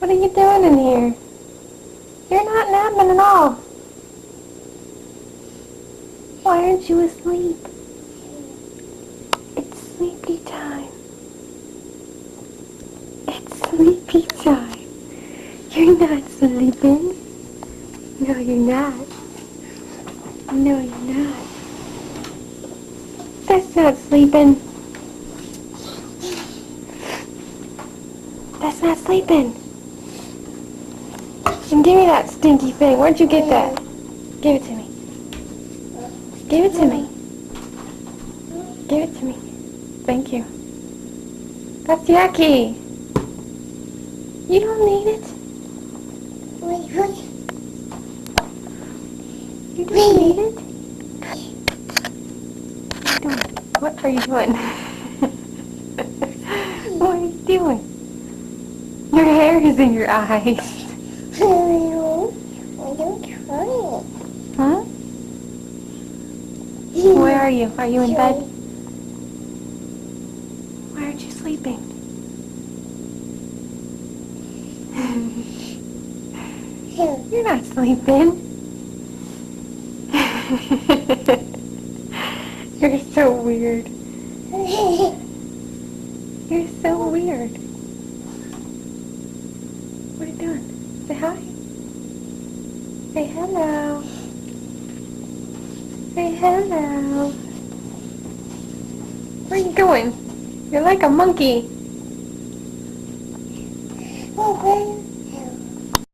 What are you doing in here? You're not napping at all. Why aren't you asleep? It's sleepy time. It's sleepy time. You're not sleeping. No, you're not. No, you're not. That's not sleeping. That's not sleeping. And give me that stinky thing. Where'd you get that? Give it to me. Give it to me. Give it to me. Thank you. That's yucky. You don't need it. You don't need it. What are you doing? What are you doing? Your hair is in your eyes. Huh? Where are you? Are you in bed? Why aren't you sleeping? You're not sleeping. You're so weird. You're so weird. What are you doing? Say hi. Say hello. Say hello. Where are you going? You're like a monkey.